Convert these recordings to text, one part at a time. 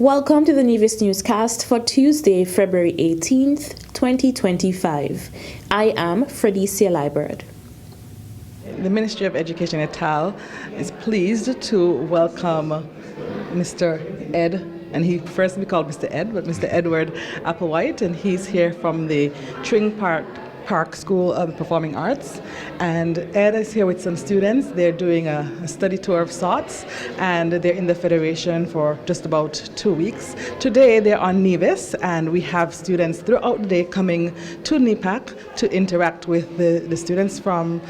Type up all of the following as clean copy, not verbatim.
Welcome to the Nevis Newscast for Tuesday, February 18th, 2025. I am Fredicia Liebert. The Ministry of Education et al. Is pleased to welcome Mr. Ed, and he prefers to be called Mr. Ed, but Mr. Edward Applewhite, and he's here from the Tring Park School of Performing Arts. And Ed is here with some students. They're doing a study tour of sorts, and they're in the Federation for just about 2 weeks. Today they're on Nevis, and we have students throughout the day coming to NEPAC to interact with the students from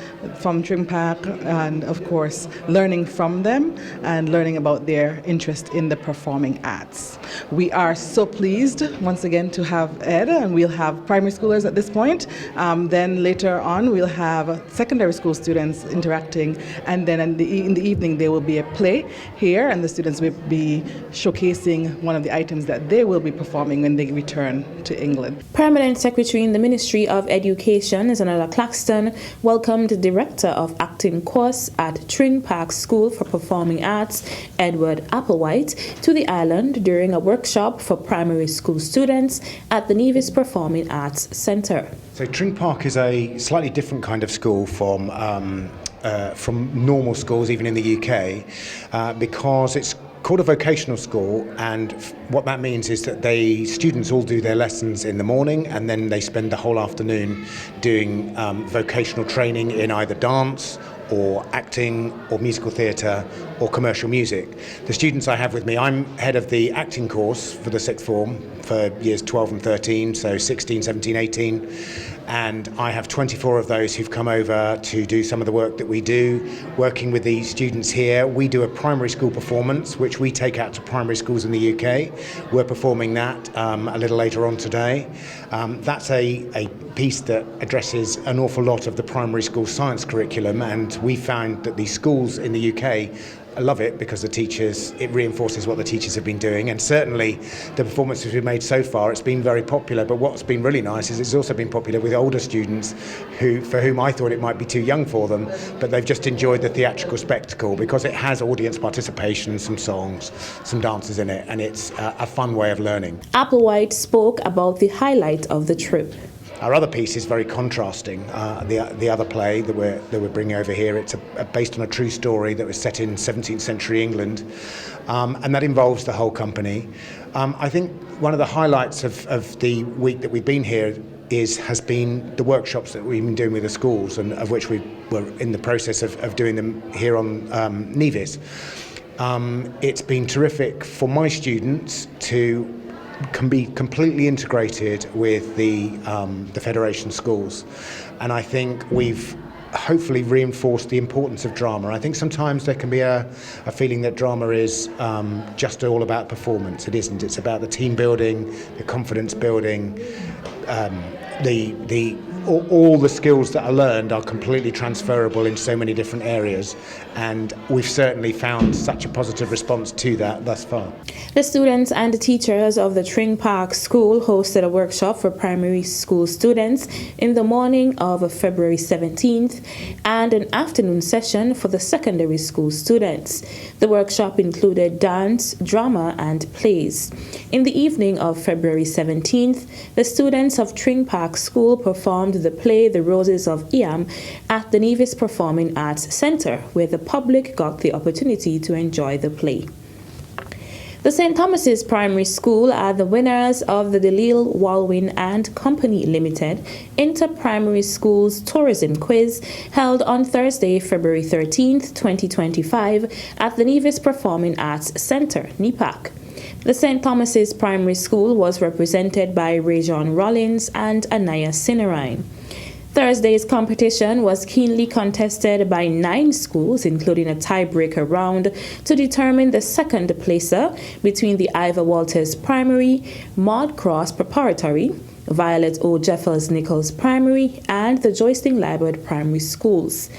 Tring Park, and of course learning from them and learning about their interest in the performing arts. We are so pleased once again to have Ed, and we'll have primary schoolers at this point. Then later on we'll have secondary school students interacting, and then in the evening there will be a play here, and the students will be showcasing one of the items that they will be performing when they return to England. Permanent Secretary in the Ministry of Education, Zanella Claxton, welcomed the Director of Acting Course at Tring Park School for Performing Arts, Edward Applewhite, to the island during a workshop for primary school students at the Nevis Performing Arts Centre. So Tring Park is a slightly different kind of school from normal schools, even in the UK, because it's called a vocational school, and what that means is that students all do their lessons in the morning, and then they spend the whole afternoon doing vocational training in either dance or acting or musical theatre or commercial music. The students I have with me, I'm head of the acting course for the sixth form for years 12 and 13, so 16, 17, 18, and I have 24 of those who've come over to do some of the work that we do. Working with the students here, we do a primary school performance which we take out to primary schools in the UK. We're performing that a little later on today. That's a piece that addresses an awful lot of the primary school science curriculum, and we found that the schools in the UK love it because it reinforces what the teachers have been doing, and certainly the performances we've made so far, it's been very popular. But what's been really nice is it's also been popular with older students for whom I thought it might be too young for them, but they've just enjoyed the theatrical spectacle because it has audience participation, some songs, some dances in it, and it's a fun way of learning. Applewhite spoke about the highlight of the trip. Our other piece is very contrasting. The other play that we're bringing over here, it's based on a true story that was set in 17th century England, and that involves the whole company. I think one of the highlights of the week that we've been here has been the workshops that we've been doing with the schools, and of which we were in the process of doing them here on Nevis. It's been terrific for my students to can be completely integrated with the Federation schools, and I think we've hopefully reinforced the importance of drama. I think sometimes there can be a feeling that drama is just all about performance. It isn't. It's about the team building, the confidence building, all the skills that are learned are completely transferable in so many different areas, and we've certainly found such a positive response to that thus far. The students and the teachers of the Tring Park School hosted a workshop for primary school students in the morning of February 17th and an afternoon session for the secondary school students. The workshop included dance, drama, and plays. In the evening of February 17th, the students of Tring Park School performed the play The Roses of Iam at the Nevis Performing Arts Centre, where the public got the opportunity to enjoy the play. The St. Thomas's Primary School are the winners of the DeLille, Walwyn and Company Limited Inter-Primary Schools Tourism Quiz held on Thursday, February 13th, 2025 at the Nevis Performing Arts Centre, NEPAC. The St. Thomas's Primary School was represented by Rajon Rollins and Anaya Sinarine. Thursday's competition was keenly contested by 9 schools, including a tiebreaker round to determine the second placer between the Ivor Walters Primary, Maud Cross Preparatory, Violet O. Jeffers Nichols Primary, and the Joystick Liebert Primary Schools.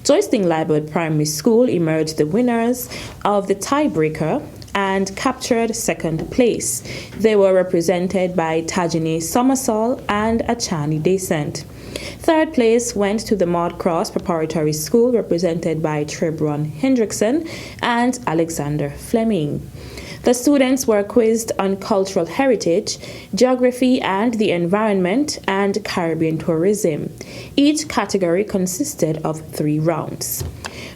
Joystick Liebert Primary School emerged the winners of the tiebreaker and captured second place. They were represented by Tajine Somersall and Achani Descent. Third place went to the Maud Cross Preparatory School, represented by Trebron Hendrickson and Alexander Fleming. The students were quizzed on cultural heritage, geography and the environment, and Caribbean tourism. Each category consisted of 3 rounds.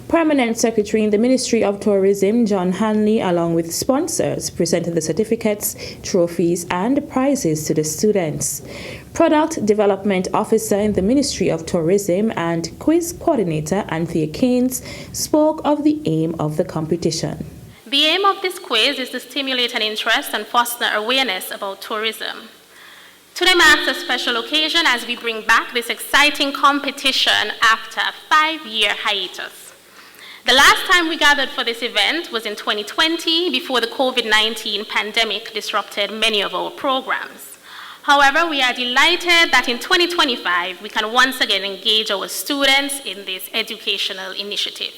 Permanent Secretary in the Ministry of Tourism, John Hanley, along with sponsors, presented the certificates, trophies, and prizes to the students. Product Development Officer in the Ministry of Tourism and Quiz Coordinator Anthea Keynes spoke of the aim of the competition. The aim of this quiz is to stimulate an interest and foster awareness about tourism. Today marks a special occasion as we bring back this exciting competition after a 5-year hiatus. The last time we gathered for this event was in 2020, before the COVID-19 pandemic disrupted many of our programs. However, we are delighted that in 2025, we can once again engage our students in this educational initiative.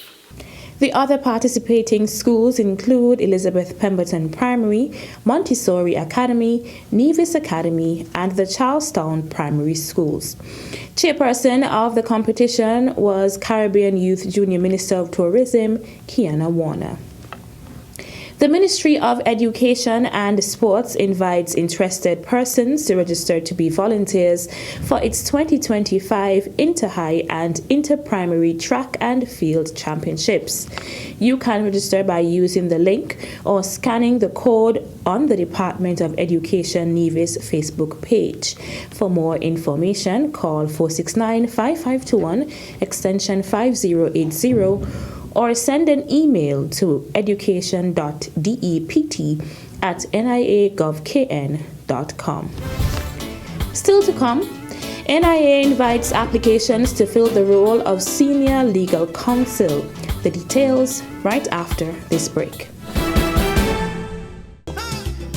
The other participating schools include Elizabeth Pemberton Primary, Montessori Academy, Nevis Academy, and the Charlestown Primary Schools. Chairperson of the competition was Caribbean Youth Junior Minister of Tourism, Kiana Warner. The Ministry of Education and Sports invites interested persons to register to be volunteers for its 2025 Inter-High and Inter-Primary Track and Field Championships. You can register by using the link or scanning the code on the Department of Education Nevis Facebook page. For more information, call 469-5521 extension 5080 or send an email to education.dept@nia.gov.kn.com. Still to come, NIA invites applications to fill the role of Senior Legal Counsel. The details right after this break.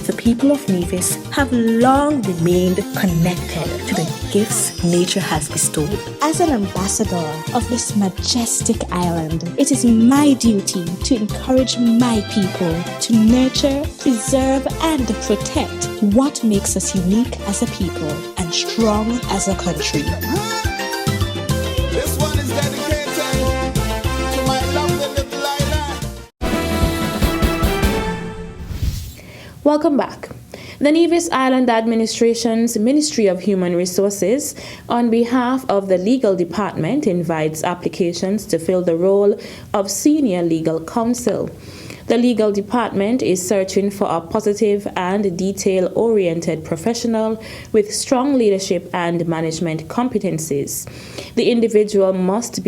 The people of Nevis have long remained connected to the gifts nature has bestowed. As an ambassador of this majestic island, it is my duty to encourage my people to nurture, preserve, and protect what makes us unique as a people and strong as a country. This one is dedicated to my lovely little island. Welcome back. The Nevis Island Administration's Ministry of Human Resources, on behalf of the Legal Department, invites applications to fill the role of Senior Legal Counsel. The Legal Department is searching for a positive and detail-oriented professional with strong leadership and management competencies. The individual must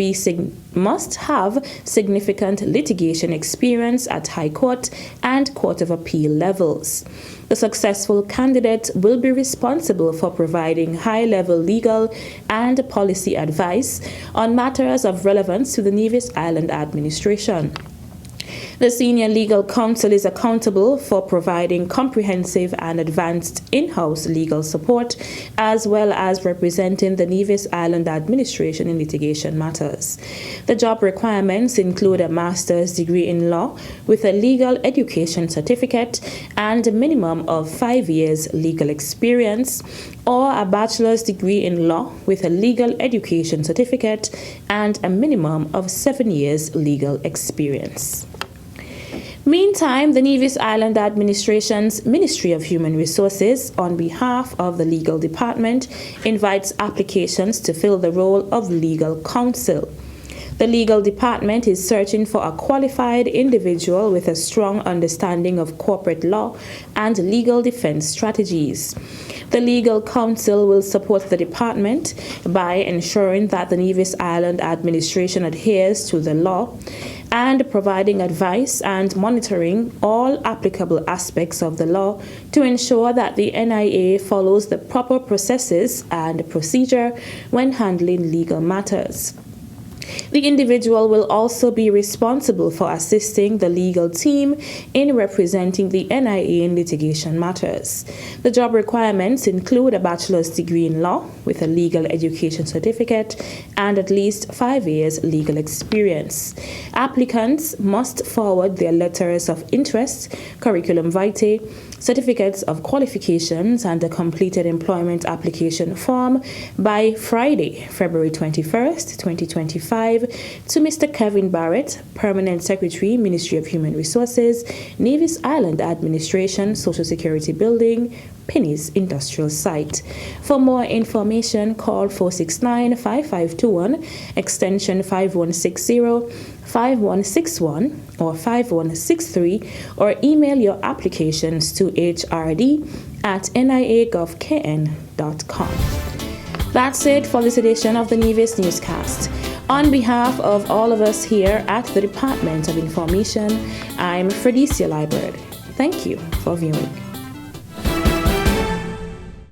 have significant litigation experience at High Court and Court of Appeal levels. The successful candidate will be responsible for providing high-level legal and policy advice on matters of relevance to the Nevis Island Administration. The Senior Legal Counsel is accountable for providing comprehensive and advanced in-house legal support, as well as representing the Nevis Island Administration in litigation matters. The job requirements include a master's degree in law with a legal education certificate and a minimum of 5 years legal experience, or a bachelor's degree in law with a legal education certificate and a minimum of 7 years legal experience. Meantime, the Nevis Island Administration's Ministry of Human Resources, on behalf of the Legal Department, invites applications to fill the role of Legal Counsel. The Legal Department is searching for a qualified individual with a strong understanding of corporate law and legal defense strategies. The Legal Counsel will support the department by ensuring that the Nevis Island Administration adheres to the law and providing advice and monitoring all applicable aspects of the law to ensure that the NIA follows the proper processes and procedure when handling legal matters. The individual will also be responsible for assisting the legal team in representing the NIA in litigation matters. The job requirements include a bachelor's degree in law with a legal education certificate and at least 5 years legal experience. Applicants must forward their letters of interest, curriculum vitae, certificates of qualifications, and a completed employment application form by Friday, February 21st, 2025 2025 to Mr. Kevin Barrett, Permanent Secretary, Ministry of Human Resources, Nevis Island Administration, Social Security Building, Penny's Industrial Site. For more information, call 469-5521, extension 5160, 5161 or 5163, or email your applications to hrd@nia.gov.kn.com. That's it for this edition of the Nevis Newscast. On behalf of all of us here at the Department of Information, I'm Fredicia Liebert. Thank you for viewing.